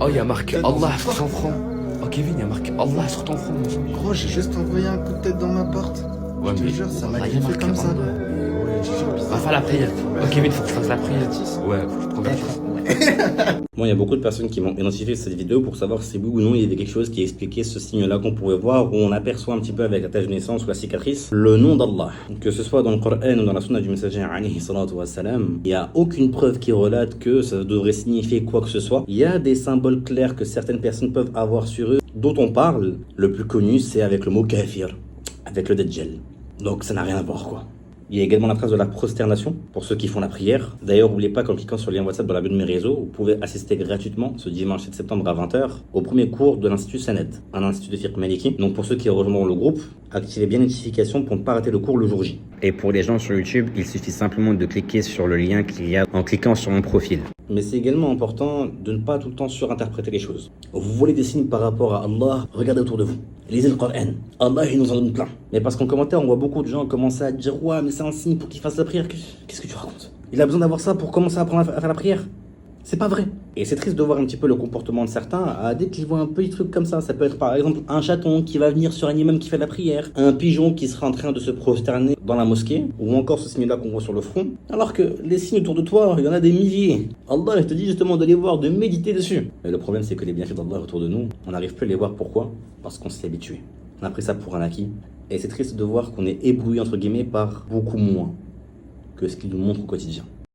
Oh, il y a marqué Tête dans Allah une sur ton front. Oh, Kevin, il y a marqué Allah sur ton front. Gros, j'ai juste envoyé un coup de tête dans ma porte. Ouais, Je te mais jure, ça m'a Allah, il y a griffé marqué comme ça. Allah. Ouais, je jure, Va bizarre. faire la prière. Oh, Kevin, faut que tu fasses la prière. Ouais, faut que tu te convertisses. Bon, il y a beaucoup de personnes qui m'ont identifié cette vidéo pour savoir si oui ou non il y avait quelque chose qui expliquait ce signe-là qu'on pouvait voir, où on aperçoit un petit peu avec la tache de naissance ou la cicatrice, le nom d'Allah. Que ce soit dans le Coran ou dans la Sunna du messager alayhi salatu wassalam, il n'y a aucune preuve qui relate que ça devrait signifier quoi que ce soit. Il y a des symboles clairs que certaines personnes peuvent avoir sur eux, dont on parle. Le plus connu, c'est avec le mot kafir, avec le Dajjal. Donc ça n'a rien à voir, quoi. Il y a également la trace de la prosternation pour ceux qui font la prière. D'ailleurs, n'oubliez pas qu'en cliquant sur le lien WhatsApp dans la bio de mes réseaux, vous pouvez assister gratuitement ce dimanche 7 septembre à 20h au premier cours de l'Institut Saned, un institut de fiqh maliki. Donc pour ceux qui rejoindront le groupe, activez bien les notifications pour ne pas rater le cours le jour J. Et pour les gens sur YouTube, il suffit simplement de cliquer sur le lien qu'il y a en cliquant sur mon profil. Mais c'est également important de ne pas tout le temps surinterpréter les choses. Vous voulez des signes par rapport à Allah, regardez autour de vous. Lisez le Coran. Allah, il nous en donne plein. Mais parce qu'en commentaire, on voit beaucoup de gens commencer à dire « Ouais, mais c'est un signe pour qu'il fasse la prière. » Qu'est-ce que tu racontes? Il a besoin d'avoir ça pour commencer à apprendre à faire la prière? C'est pas vrai. Et c'est triste de voir un petit peu le comportement de certains dès qu'ils voient un petit truc comme ça. Ça peut être par exemple un chaton qui va venir sur un imam qui fait la prière, un pigeon qui sera en train de se prosterner dans la mosquée, ou encore ce signe-là qu'on voit sur le front. Alors que les signes autour de toi, il y en a des milliers. Allah, il te dit justement de les voir, de méditer dessus. Mais le problème, c'est que les bienfaits d'Allah autour de nous, on n'arrive plus à les voir. Pourquoi? Parce qu'on s'est habitué. On a pris ça pour un acquis. Et c'est triste de voir qu'on est ébloui entre guillemets par beaucoup moins que ce qu'il nous montre au quotidien.